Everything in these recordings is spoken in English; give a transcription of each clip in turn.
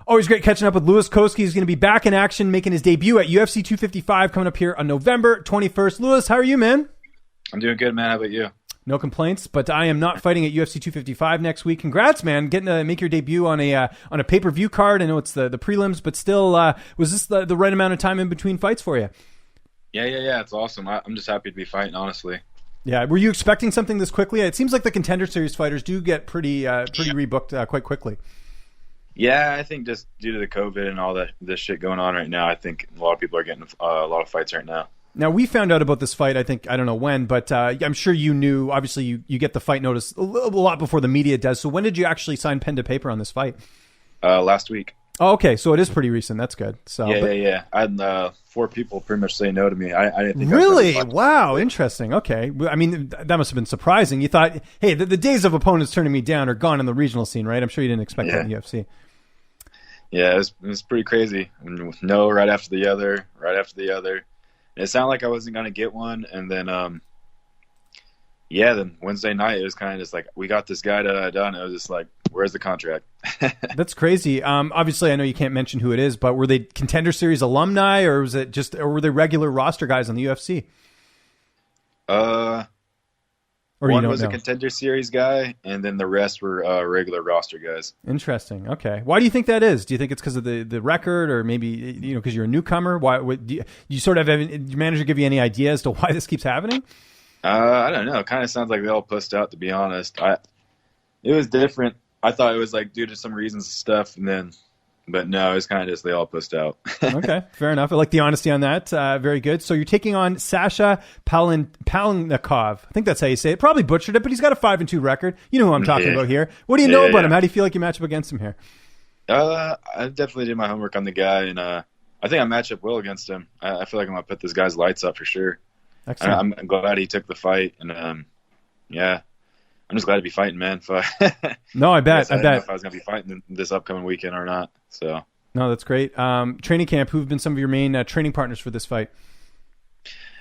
Always great catching up with Louis Cosce. He's going to be back in action, making his debut at UFC 255 coming up here on November 21st. Louis, how are you, man? I'm doing good, man. How about you? No complaints, but I am not fighting at UFC 255 next week. Congrats, man, getting to make your debut on a pay-per-view card. I know it's the prelims, but still, was this the right amount of time in between fights for you? Yeah. It's awesome. I'm just happy to be fighting, honestly. Yeah. Were you expecting something this quickly? It seems like the Contender Series fighters do get pretty rebooked quite quickly. Yeah, I think just due to the COVID and all this shit going on right now, I think a lot of people are getting a lot of fights right now. Now, we found out about this fight, I don't know when, but I'm sure you knew. Obviously, you get the fight notice a lot before the media does. So when did you actually sign pen to paper on this fight? Last week. Oh, okay. So it is pretty recent. That's good. So Yeah. I had 4 people pretty much say no to me. I didn't think really? Wow, interesting. Okay. I mean, that must have been surprising. You thought, hey, the days of opponents turning me down are gone in the regional scene, right? I'm sure you didn't expect that in the UFC. Yeah, it was pretty crazy. No, right after the other. It sounded like I wasn't going to get one. And then, then Wednesday night, it was kind of just like, we got this guy done. It was just like, where's the contract? That's crazy. Obviously, I know you can't mention who it is, but were they Contender Series alumni, or were they regular roster guys on the UFC? One was a Contender Series guy, and then the rest were regular roster guys. Interesting. Okay. Why do you think that is? Do you think it's because of the record, or maybe because you're a newcomer? Why do you sort of have your manager give you any idea as to why this keeps happening? I don't know. It kind of sounds like they all pussed out, to be honest. It was different. I thought it was like due to some reasons and stuff, but no, it's kind of just they all pussed out. Okay, fair enough. I like the honesty on that. Very good. So you're taking on Sasha Palatnikov. I think that's how you say it. Probably butchered it, but he's got a 5-2 record. You know who I'm talking about here. What do you know about him? How do you feel like you match up against him here? I definitely did my homework on the guy, and I think I match up well against him. I feel like I'm going to put this guy's lights up for sure. Excellent. I'm glad he took the fight, and I'm just glad to be fighting, man. No, I bet. I didn't know if I was going to be fighting this upcoming weekend or not. So no, that's great. Training camp. Who've been some of your main training partners for this fight?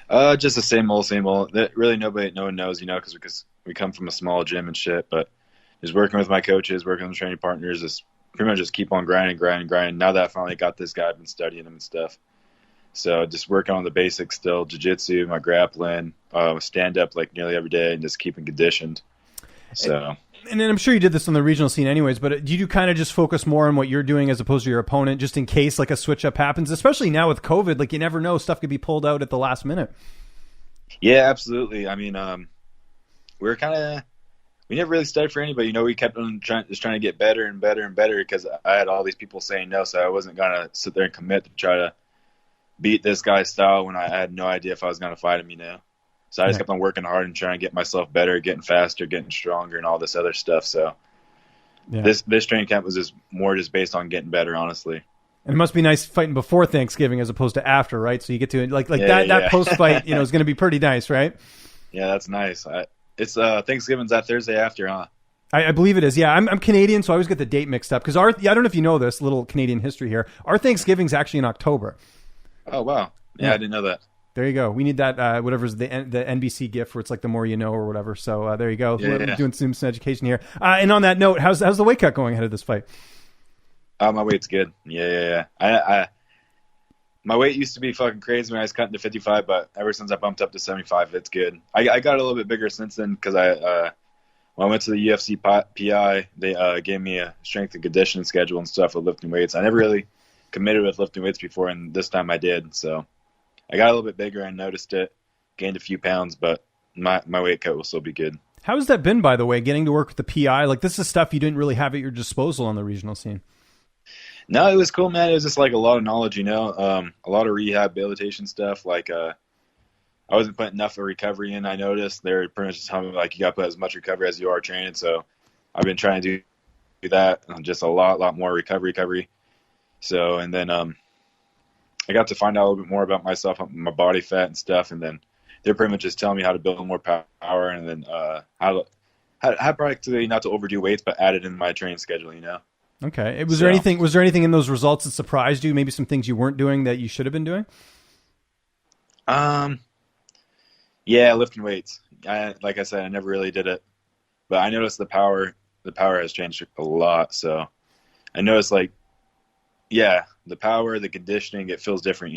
Just the same old. That really no one knows, because we come from a small gym and shit. But just working with my coaches, working with training partners, just pretty much just keep on grinding. Now that I finally got this guy, I've been studying him and stuff. So just working on the basics still, jiu-jitsu, my grappling, stand up like nearly every day, and just keeping conditioned. So, and then I'm sure you did this on the regional scene anyways, but do you kind of just focus more on what you're doing as opposed to your opponent, just in case like a switch up happens, especially now with COVID, like you never know, stuff could be pulled out at the last minute. Yeah, absolutely. I mean, we never really studied for anybody, we kept on trying to get better and better and better, because I had all these people saying no, so I wasn't going to sit there and commit to try to beat this guy's style when I had no idea if I was going to fight him, So I just kept on working hard and trying to get myself better, getting faster, getting stronger, and all this other stuff. So this training camp was just based on getting better, honestly. And it must be nice fighting before Thanksgiving as opposed to after, right? So you get to that post fight, is going to be pretty nice, right? Yeah, that's nice. It's Thanksgiving's that Thursday after, huh? I believe it is. Yeah, I'm Canadian, so I always get the date mixed up because I don't know if you know this little Canadian history here. Our Thanksgiving's actually in October. Oh wow! Yeah, I didn't know that. There you go. We need that, whatever's the NBC gift where it's like the more you know or whatever. So there you go. Yeah. Doing some education here. And on that note, how's the weight cut going ahead of this fight? My weight's good. Yeah. My weight used to be fucking crazy when I was cutting to 55, but ever since I bumped up to 75, it's good. I got a little bit bigger since then because when I went to the UFC PI, they gave me a strength and conditioning schedule and stuff with lifting weights. I never really committed with lifting weights before, and this time I did. So I got a little bit bigger and noticed it, gained a few pounds, but my weight cut will still be good. How has that been, by the way, getting to work with the PI? Like, this is stuff you didn't really have at your disposal on the regional scene. No, it was cool, man. It was just like a lot of knowledge, a lot of rehabilitation stuff. Like, I wasn't putting enough of recovery in, I noticed. They were pretty much just telling me, like, you got to put as much recovery as you are training. So I've been trying to do that, just a lot more recovery. So, and then I got to find out a little bit more about myself, my body fat and stuff, and then they're pretty much just telling me how to build more power, and then how practically not to overdo weights, but add it in my training schedule. Okay. Was there anything in those results that surprised you? Maybe some things you weren't doing that you should have been doing? Yeah, lifting weights. Like I said, I never really did it, but I noticed the power has changed a lot. So I noticed, like, Yeah, the power, the conditioning, it feels different,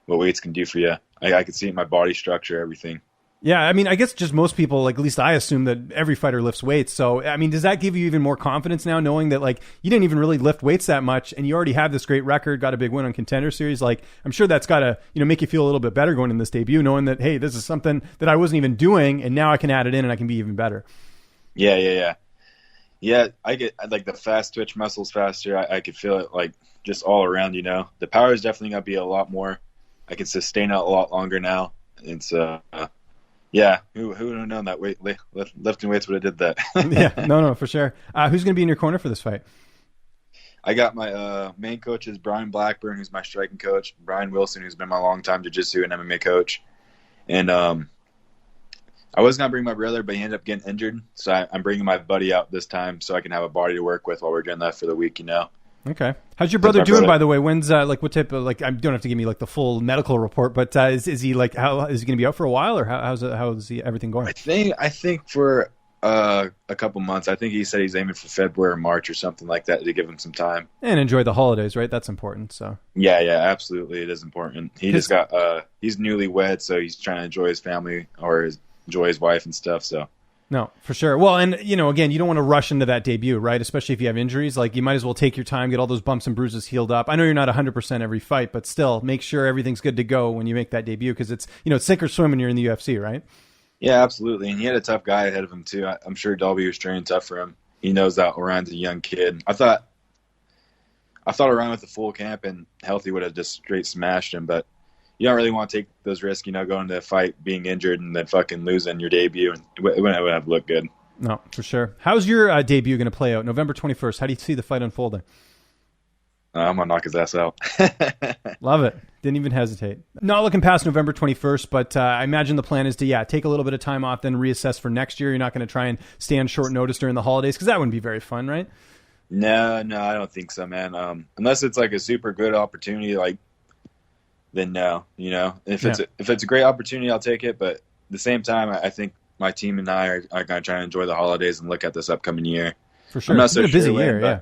what weights can do for you. I could see it in my body structure, everything. Yeah, I mean, I guess just most people, like, at least I assume that every fighter lifts weights. So, I mean, does that give you even more confidence now, knowing that, like, you didn't even really lift weights that much and you already have this great record, got a big win on Contender Series? Like, I'm sure that's got to, make you feel a little bit better going in this debut, knowing that, hey, this is something that I wasn't even doing and now I can add it in and I can be even better. Yeah. Yeah, I get, like, the fast twitch muscles faster. I could feel it, like, just all around, The power is definitely going to be a lot more. I can sustain it a lot longer now. It's, yeah, who would have known that lifting weights would have did that? Yeah, no, for sure. Who's going to be in your corner for this fight? I got my main coach is Brian Blackburn, who's my striking coach, Brian Wilson, who's been my long-time jiu-jitsu and MMA coach. And I was going to bring my brother, but he ended up getting injured. So I'm bringing my buddy out this time so I can have a body to work with while we're doing that for the week, Okay. How's your brother doing, by the way? When's what type of, like, I don't have to give me like the full medical report, but is he like, how is he going to be out for a while, or how's everything going? I think for a couple months. I think he said he's aiming for February or March or something like that to give him some time. And enjoy the holidays, right? That's important. So yeah, absolutely, it is important. He just got he's newlywed, so he's trying to enjoy his family or enjoy his wife and stuff. So. No, for sure. Well, and, again, you don't want to rush into that debut, right? Especially if you have injuries. Like, you might as well take your time, get all those bumps and bruises healed up. I know you're not 100% every fight, but still, make sure everything's good to go when you make that debut, because it's, it's sink or swim when you're in the UFC, right? Yeah, absolutely. And he had a tough guy ahead of him, too. I'm sure Dolby was training tough for him. He knows that Orion's a young kid. I thought Orion with the full camp and healthy would have just straight smashed him, but you don't really want to take those risks, going to a fight, being injured, and then fucking losing your debut, and it wouldn't have looked good. No, for sure. How's your debut going to play out? November 21st. How do you see the fight unfolding? I'm going to knock his ass out. Love it. Didn't even hesitate. Not looking past November 21st, but I imagine the plan is to, take a little bit of time off, then reassess for next year. You're not going to try and stay on short notice during the holidays, because that wouldn't be very fun, right? No, I don't think so, man. Unless it's like a super good opportunity, then no, if it's a great opportunity, I'll take it. But at the same time, I think my team and I are going to try and enjoy the holidays and look at this upcoming year. For sure. I'm not it's so been a busy sure year, when,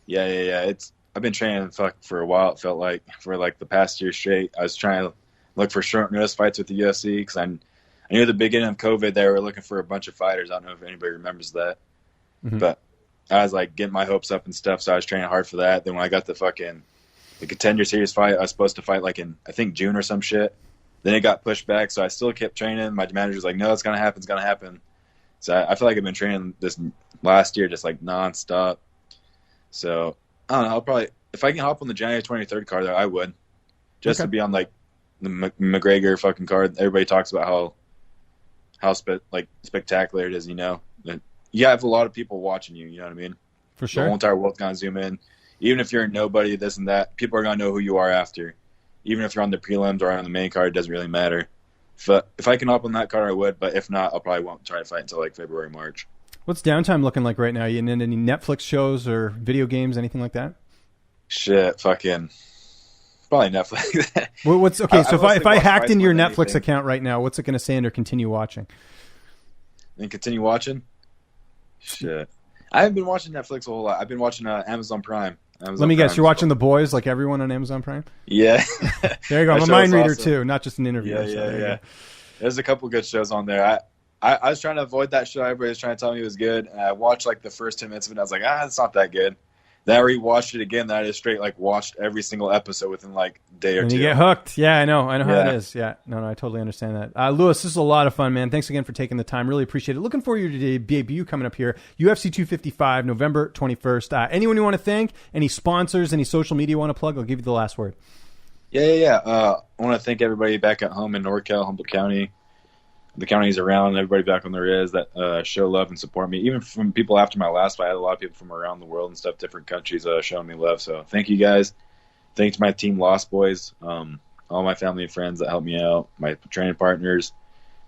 yeah. I've been training for a while. It felt like for like the past year straight. I was trying to look for short notice fights with the UFC because I knew at the beginning of COVID they were looking for a bunch of fighters. I don't know if anybody remembers that, but I was like getting my hopes up and stuff. So I was training hard for that. Then when I got the Contender Series fight, I was supposed to fight in I think June or some shit. Then it got pushed back, so I still kept training. My manager was like, "No, it's gonna happen." So I feel like I've been training this last year just nonstop. So I don't know. I'll probably, if I can hop on the January 23rd card, though, I would, just to be on the McGregor fucking card. Everybody talks about how spectacular it is. You have a lot of people watching you. You know what I mean? For sure. The whole entire world's gonna zoom in. Even if you're a nobody, this and that, people are going to know who you are after. Even if you're on the prelims or on the main card, it doesn't really matter. If I can hop on that card, I would. But if not, I'll probably won't try to fight until February, March. What's downtime looking like right now? You in any Netflix shows or video games, anything like that? Shit, fucking probably Netflix. Well, okay? So if I hacked into your Netflix account right now, what's it going to say under continue watching? And continue watching? Shit. I haven't been watching Netflix a whole lot. I've been watching Amazon Prime. Let me guess, you're watching The Boys like everyone on Amazon Prime? Yeah. There you go. I'm a mind reader too, not just an interviewer. Yeah. There's a couple good shows on there. I was trying to avoid that show. Everybody was trying to tell me it was good. And I watched the first 10 minutes of it. I was like, it's not that good. Then I rewatched it again. Then I just straight watched every single episode within a day or two. And you get hooked. Yeah, I know how it is. Yeah, no, I totally understand that. Louis, this is a lot of fun, man. Thanks again for taking the time. Really appreciate it. Looking forward to your debut coming up here. UFC 255, November 21st. Anyone you want to thank? Any sponsors? Any social media you want to plug? I'll give you the last word. Yeah. I want to thank everybody back at home in NorCal, Humboldt County, the counties around, everybody back on there is that show love and support me. Even from people after my last fight, I had a lot of people from around the world and stuff, different countries showing me love. So thank you guys. Thanks to my team, Lost Boys, all my family and friends that helped me out, my training partners,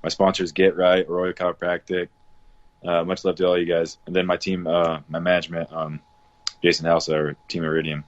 my sponsors, Get Right, Royal Chiropractic. Much love to all you guys. And then my team, my management, Jason House, our Team Iridium.